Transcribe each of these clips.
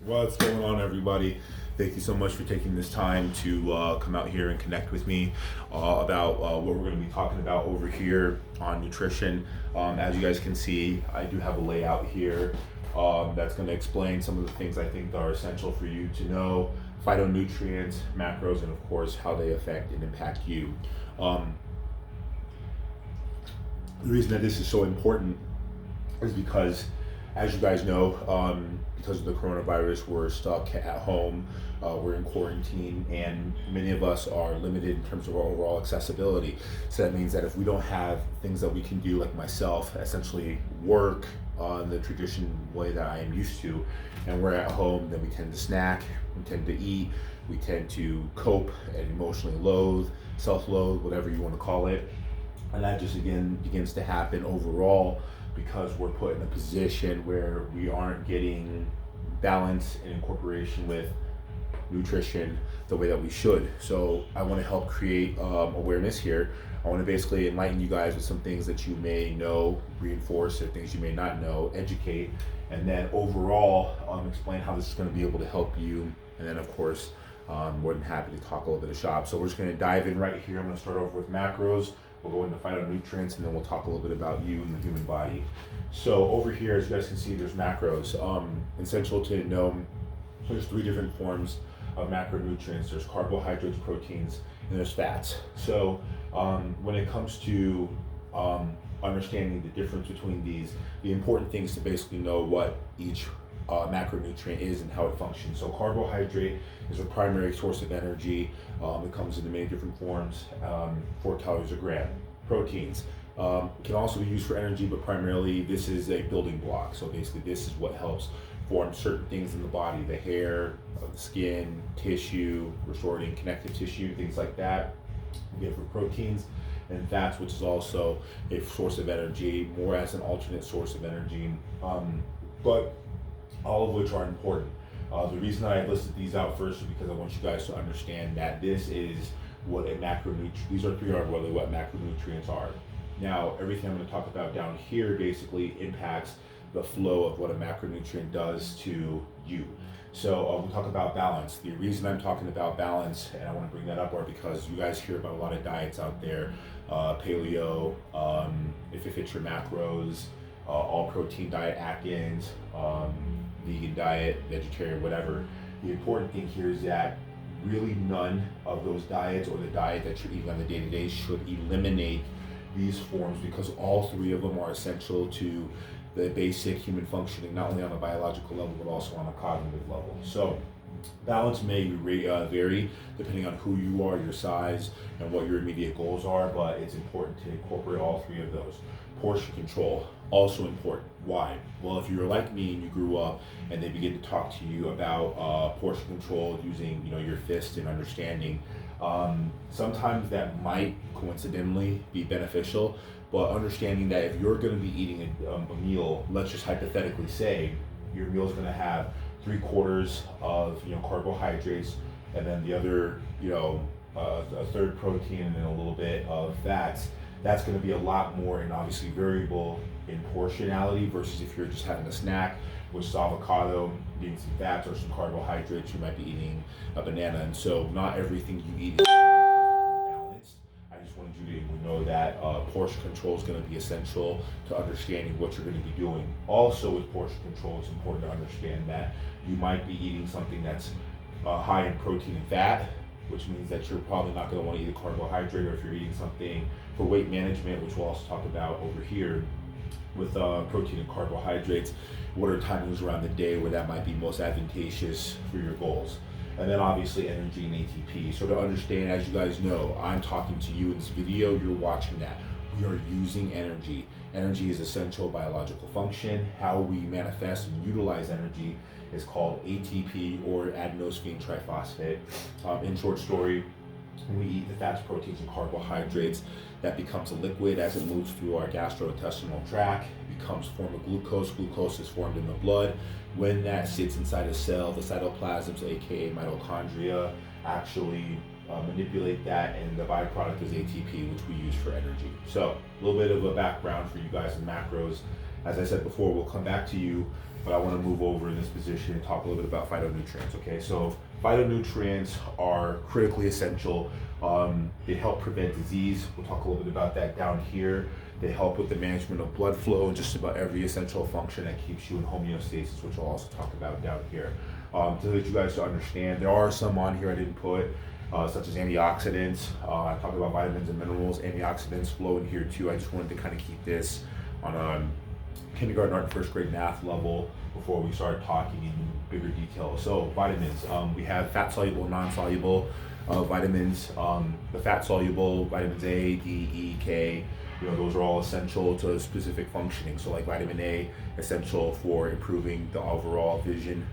What's going on, everybody? Thank you so much for taking this time to come out here and connect with me about what we're going to be talking about over here on nutrition. As you guys can see, I do have a layout here that's going to explain some of the things I think are essential for you to know: phytonutrients, macros, and of course how they affect and impact you. The reason that this is so important is because, as you guys know, because of the coronavirus, we're stuck at home, we're in quarantine, and many of us are limited in terms of our overall accessibility. So that means that if we don't have things that we can do, like myself, essentially work in the traditional way that I am used to, and we're at home, then we tend to snack, we tend to eat, we tend to cope and emotionally loathe, self-loathe, whatever you want to call it. And that just again begins to happen overall because we're put in a position where we aren't getting balance and incorporation with nutrition the way that we should. So I want to help create awareness here. I want to basically enlighten you guys with some things that you may know, reinforce, or things you may not know, educate, and then overall explain how this is going to be able to help you. And then of course, I'm more than happy to talk a little bit of shop. So we're just going to dive in right here. I'm going to start over with macros. We'll go into phytonutrients, and then we'll talk a little bit about you and the human body. So over here, as you guys can see, there's macros. Essential to know, there's three different forms of macronutrients. There's carbohydrates, proteins, and there's fats. So when it comes to understanding the difference between these, the important thing is to basically know what each macronutrient is and how it functions. So carbohydrate is a primary source of energy. It comes in many different forms, 4 calories a gram. Proteins can also be used for energy, but primarily this is a building block. So basically this is what helps form certain things in the body: the hair, the skin, tissue, restoring connective tissue, things like that. We get for proteins. And fats, which is also a source of energy, more as an alternate source of energy, but all of which are important. The reason I listed these out first is because I want you guys to understand that this is what a macronutrient, these are three are really what macronutrients are. Now, everything I'm going to talk about down here basically impacts the flow of what a macronutrient does to you. So we'll talk about balance. The reason I'm talking about balance, and I want to bring that up, are because you guys hear about a lot of diets out there, paleo, if it fits your macros, all protein diet, Atkins, vegan diet, vegetarian, whatever. The important thing here is that really none of those diets or the diet that you're eating on the day-to-day should eliminate these forms, because all three of them are essential to the basic human functioning, not only on a biological level, but also on a cognitive level. So balance may vary depending on who you are, your size, and what your immediate goals are, but it's important to incorporate all three of those. Portion control, also important. Why? Well, if you're like me and you grew up and they begin to talk to you about portion control using your fist and understanding, sometimes that might coincidentally be beneficial, but understanding that if you're going to be eating a meal, let's just hypothetically say your meal is going to have 3/4 of carbohydrates, and then the other a third protein, and then a little bit of fats. That's going to be a lot more and obviously variable in portionality versus if you're just having a snack, which is avocado, eating some fats or some carbohydrates. You might be eating a banana, and so not everything you eat is balanced. I just wanted you to know that portion control is going to be essential to understanding what you're going to be doing. Also, with portion control, it's important to understand that you might be eating something that's high in protein and fat, which means that you're probably not going to want to eat a carbohydrate. Or if you're eating something for weight management, which we'll also talk about over here with protein and carbohydrates, what are timings around the day where that might be most advantageous for your goals. And then obviously energy and ATP. So to understand, as you guys know, I'm talking to you in this video, you're watching that. We are using energy. Energy is essential biological function. How we manifest and utilize energy is called ATP, or adenosine triphosphate. In short story, when we eat the fats, proteins, and carbohydrates, that becomes a liquid as it moves through our gastrointestinal tract. It becomes a form of glucose. Glucose is formed in the blood. When that sits inside a cell, the cytoplasms, aka mitochondria, actually manipulate that, and the byproduct is ATP, which we use for energy. So a little bit of a background for you guys in macros As I said before, we'll come back to you, but I want to move over in this position and talk a little bit about phytonutrients. Okay, so phytonutrients are critically essential. They help prevent disease. We'll talk a little bit about that down here. They help with the management of blood flow and just about every essential function that keeps you in homeostasis, which I'll also talk about down here. To let you guys to understand, there are some on here I didn't put, such as antioxidants. I talked about vitamins and minerals. Antioxidants flow in here too. I just wanted to kind of keep this on a kindergarten art and first grade math level before we start talking in bigger detail. So vitamins, we have fat soluble, non-soluble vitamins. The fat soluble vitamins A, D, E, K, those are all essential to specific functioning. So like vitamin A, essential for improving the overall vision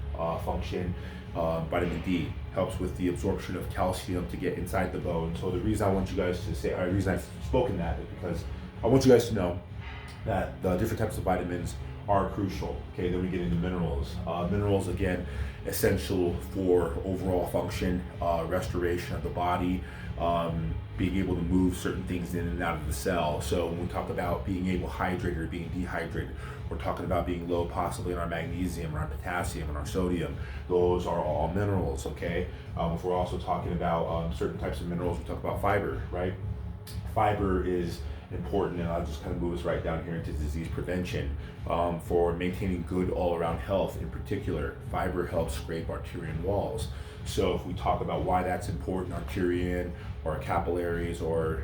function. Vitamin D helps with the absorption of calcium to get inside the bone. So the reason I want you guys to say, or the reason I've spoken that is because I want you guys to know that the different types of vitamins are crucial. Okay, then we get into minerals. Minerals, again, essential for overall function, restoration of the body, being able to move certain things in and out of the cell. So when we talk about being able to hydrate or being dehydrated, we're talking about being low possibly in our magnesium or our potassium and our sodium. Those are all minerals, okay? If we're also talking about certain types of minerals, we talk about fiber, right? Fiber is important, and I'll just kind of move us right down here into disease prevention. For maintaining good all-around health in particular, fiber helps scrape arterial walls. So if we talk about why that's important, arterial or capillaries or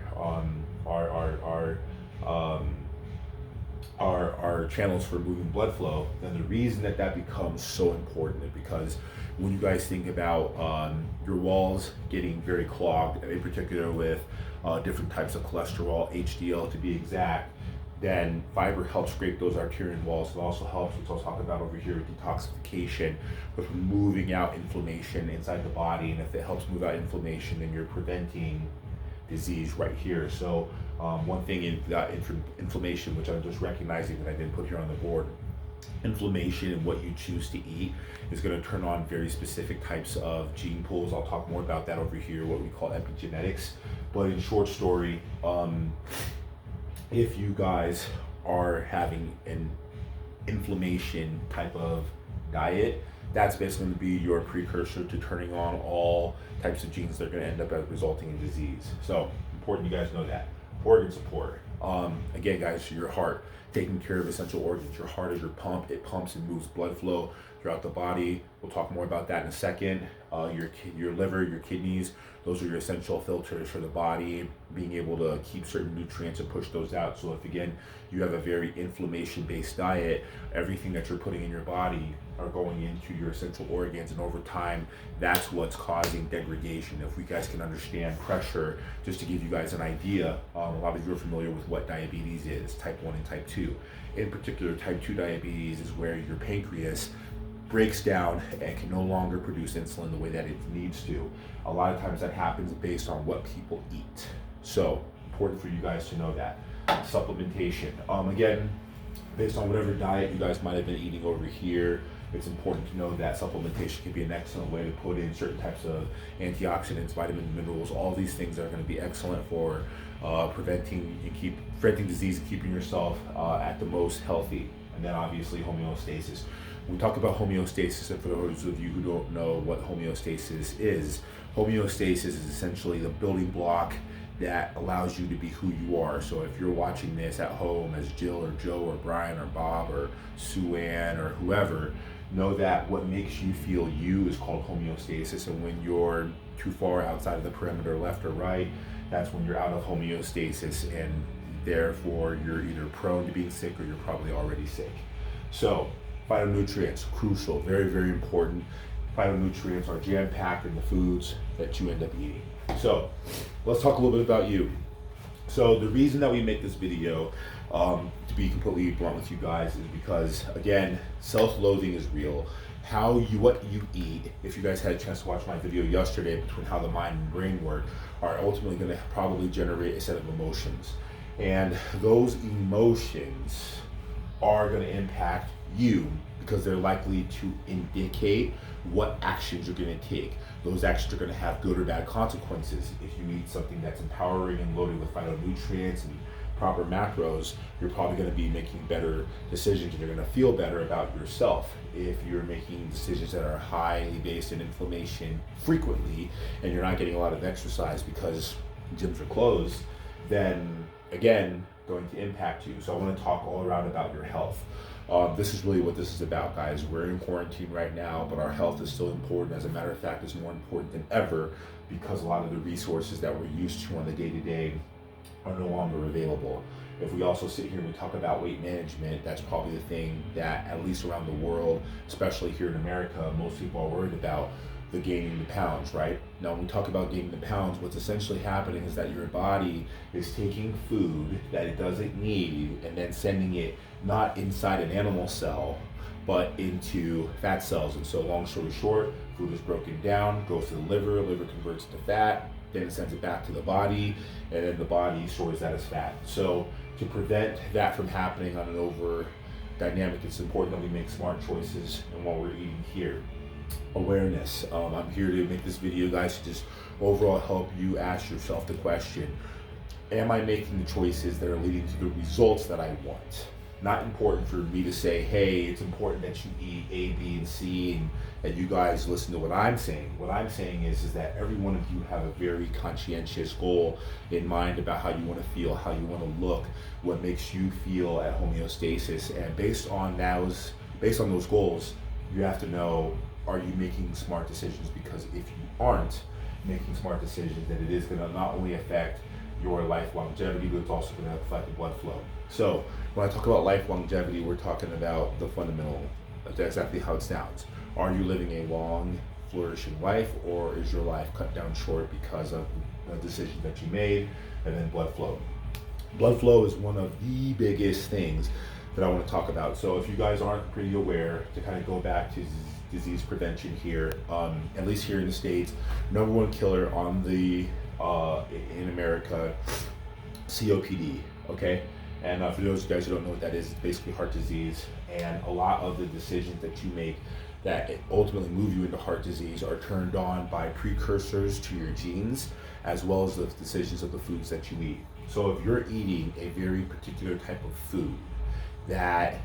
our channels for moving blood flow, then the reason that that becomes so important is because when you guys think about your walls getting very clogged, in particular with different types of cholesterol, HDL to be exact, then fiber helps scrape those arterial walls. It also helps, which I'll talk about over here, with detoxification, with moving out inflammation inside the body. And if it helps move out inflammation, then you're preventing disease right here. So one thing in inflammation, which I'm just recognizing that I didn't put here on the board, inflammation and what you choose to eat is going to turn on very specific types of gene pools. I'll talk more about that over here, what we call epigenetics. But in short story, if you guys are having an inflammation type of diet, that's basically going to be your precursor to turning on all types of genes that are going to end up resulting in disease. So important you guys know that. Organ support. Again, guys, your heart, taking care of essential organs. Your heart is your pump. It pumps and moves blood flow throughout the body. We'll talk more about that in a second. Your liver, your kidneys, those are your essential filters for the body, being able to keep certain nutrients and push those out. So if, again, you have a very inflammation-based diet, everything that you're putting in your body are going into your essential organs, and over time, that's what's causing degradation. If we guys can understand pressure, just to give you guys an idea, a lot of you are familiar with what diabetes is, type 1 and type 2. In particular, type 2 diabetes is where your pancreas breaks down and can no longer produce insulin the way that it needs to. A lot of times that happens based on what people eat. So important for you guys to know that. Supplementation. Again, based on whatever diet you guys might have been eating over here, it's important to know that supplementation can be an excellent way to put in certain types of antioxidants, vitamins, minerals. All these things are going to be excellent for preventing disease and keeping yourself at the most healthy. And then obviously homeostasis. When we talk about homeostasis, and for those of you who don't know what homeostasis is is essentially the building block that allows you to be who you are. So if you're watching this at home as Jill or Joe or Brian or Bob or Sue Ann or whoever, know that what makes you feel you is called homeostasis. And when you're too far outside of the perimeter, left or right, that's when you're out of homeostasis, and therefore you're either prone to being sick or you're probably already sick. So phytonutrients, crucial, very, very important. Phytonutrients are jam-packed in the foods that you end up eating. So let's talk a little bit about you. So the reason that we make this video, to be completely blunt with you guys, is because, again, self-loathing is real. What you eat, if you guys had a chance to watch my video yesterday between how the mind and brain work, are ultimately going to probably generate a set of emotions. And those emotions are going to impact you because they're likely to indicate what actions you're going to take. Those actions are going to have good or bad consequences. If you eat something that's empowering and loaded with phytonutrients and proper macros, you're probably going to be making better decisions and you're going to feel better about yourself. If you're making decisions that are highly based in inflammation frequently and you're not getting a lot of exercise because gyms are closed, then again, going to impact you. So I want to talk all around about your health. This is really what this is about, guys. We're in quarantine right now, but our health is still important. As a matter of fact, it's more important than ever because a lot of the resources that we're used to on the day-to-day are no longer available. If we also sit here and we talk about weight management, that's probably the thing that, at least around the world, especially here in America, most people are worried about, the gaining the pounds, right? Now, when we talk about gaining the pounds, what's essentially happening is that your body is taking food that it doesn't need and then sending it not inside an animal cell, but into fat cells. And so, long story short, food is broken down, goes to the liver converts it to fat, then it sends it back to the body, and then the body stores that as fat. So to prevent that from happening on an over dynamic, it's important that we make smart choices in what we're eating here. Awareness. I'm here to make this video, guys, to just overall help you ask yourself the question, am I making the choices that are leading to the results that I want? Not important for me to say, hey, it's important that you eat A, B, and C, and that you guys listen to what I'm saying. What I'm saying is that every one of you have a very conscientious goal in mind about how you want to feel, how you want to look, what makes you feel at homeostasis. And based on those goals, you have to know, are you making smart decisions? Because if you aren't making smart decisions, then it is going to not only affect your life longevity, but it's also going to affect the blood flow. So when I talk about life longevity, we're talking about the fundamental, that's exactly how it sounds. Are you living a long, flourishing life, or is your life cut down short because of a decision that you made? And then blood flow. Blood flow is one of the biggest things that I want to talk about. So if you guys aren't pretty aware, to kind of go back to disease prevention here, at least here in the States, number one killer on the in America, COPD, okay? And for those of you guys who don't know what that is, it's basically heart disease. And a lot of the decisions that you make that ultimately move you into heart disease are turned on by precursors to your genes, as well as the decisions of the foods that you eat. So if you're eating a very particular type of food that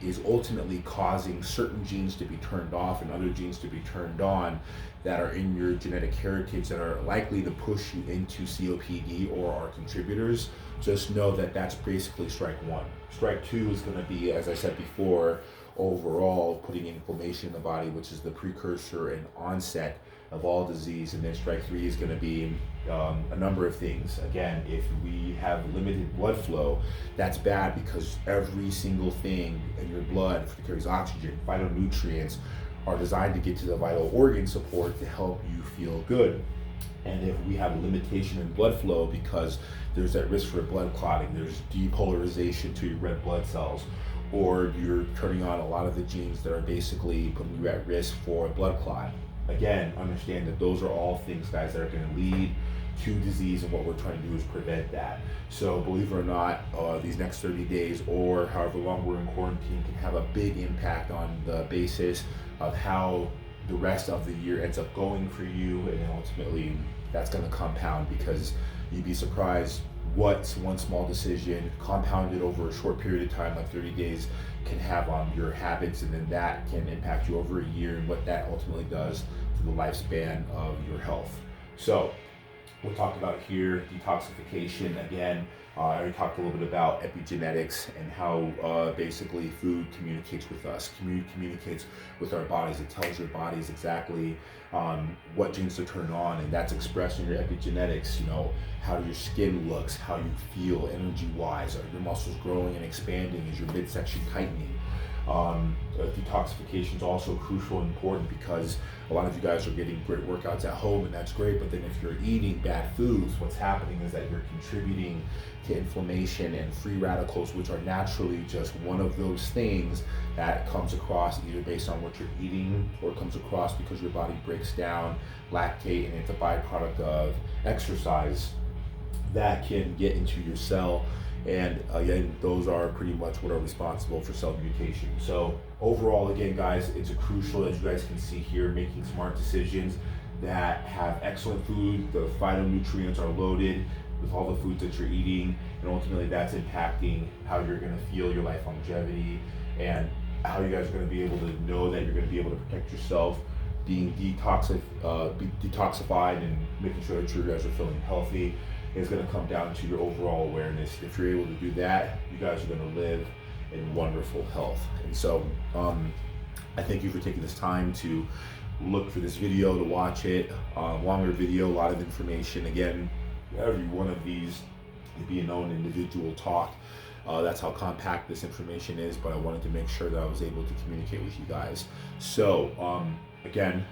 is ultimately causing certain genes to be turned off and other genes to be turned on that are in your genetic heritage that are likely to push you into COPD or are contributors, just know that that's basically strike one. Strike two is going to be, as I said before, overall putting inflammation in the body, which is the precursor and onset of all disease. And then strike three is going to be a number of things. Again, if we have limited blood flow, that's bad because every single thing in your blood that carries oxygen, phytonutrients, are designed to get to the vital organ support to help you feel good. And if we have a limitation in blood flow because there's that risk for blood clotting, there's depolarization to your red blood cells, or you're turning on a lot of the genes that are basically putting you at risk for a blood clot. Again, understand that those are all things, guys, that are going to lead to disease, and what we're trying to do is prevent that. So believe it or not, these next 30 days or however long we're in quarantine can have a big impact on the basis of how the rest of the year ends up going for you, and then ultimately that's going to compound, because you'd be surprised what one small decision compounded over a short period of time, like 30 days, can have on your habits, and then that can impact you over a year, and what that ultimately does to the lifespan of your health. So we'll talk about here detoxification. Again, I already talked a little bit about epigenetics and how basically food communicates with us, communicates with our bodies. It tells your bodies exactly what genes to turn on, and that's expressed in your epigenetics. You know, how your skin looks, how you feel energy-wise, are your muscles growing and expanding, is your midsection tightening. Detoxification is also crucial and important because a lot of you guys are getting great workouts at home, and that's great, but then if you're eating bad foods, what's happening is that you're contributing to inflammation and free radicals, which are naturally just one of those things that comes across either based on what you're eating, or comes across because your body breaks down lactate, and it's a byproduct of exercise that can get into your cell. And again, those are pretty much what are responsible for cell mutation. So overall, again, guys, it's a crucial, as you guys can see here, making smart decisions that have excellent food. The phytonutrients are loaded. with all the foods that you're eating, and ultimately that's impacting how you're going to feel, your life longevity, and how you guys are going to be able to know that you're going to be able to protect yourself, being detoxified and making sure that you guys are feeling healthy. Is going to come down to your overall awareness. If you're able to do that, you guys are going to live in wonderful health. And so I thank you for taking this time to look for this video, to watch it. Longer video, a lot of information. Again, every one of these would be an own individual talk. That's how compact this information is, but I wanted to make sure that I was able to communicate with you guys. So again,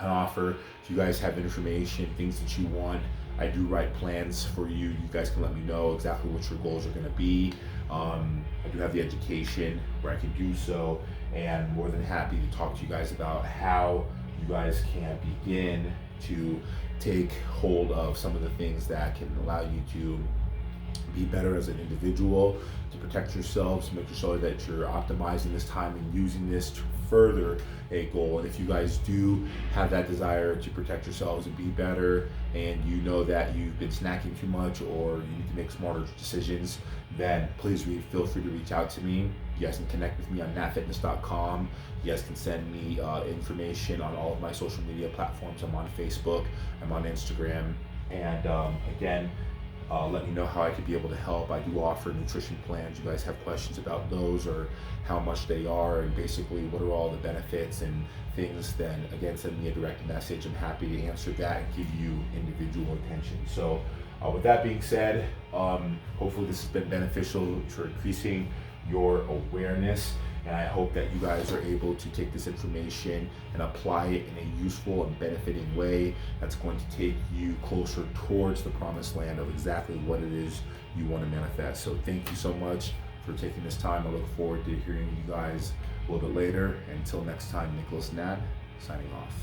an offer, if you guys have information, things that you want, I do write plans for you. You guys can let me know exactly what your goals are going to be. I do have the education where I can do so, and more than happy to talk to you guys about how you guys can begin to take hold of some of the things that can allow you to be better as an individual, to protect yourselves, to make sure that you're optimizing this time and using this to further a goal. And if you guys do have that desire to protect yourselves and be better, and you know that you've been snacking too much or you need to make smarter decisions, then please feel free to reach out to me. You guys can connect with me on natfitness.com. You guys can send me information on all of my social media platforms. I'm on Facebook, I'm on Instagram, and again, let me know how I could be able to help. I do offer nutrition plans. You guys have questions about those, or how much they are, and basically what are all the benefits and things, then again, send me a direct message. I'm happy to answer that and give you individual attention. So with that being said, hopefully this has been beneficial for increasing your awareness. And I hope that you guys are able to take this information and apply it in a useful and benefiting way that's going to take you closer towards the promised land of exactly what it is you want to manifest. So thank you so much for taking this time. I look forward to hearing you guys a little bit later. Until next time, Nicholas Nat, signing off.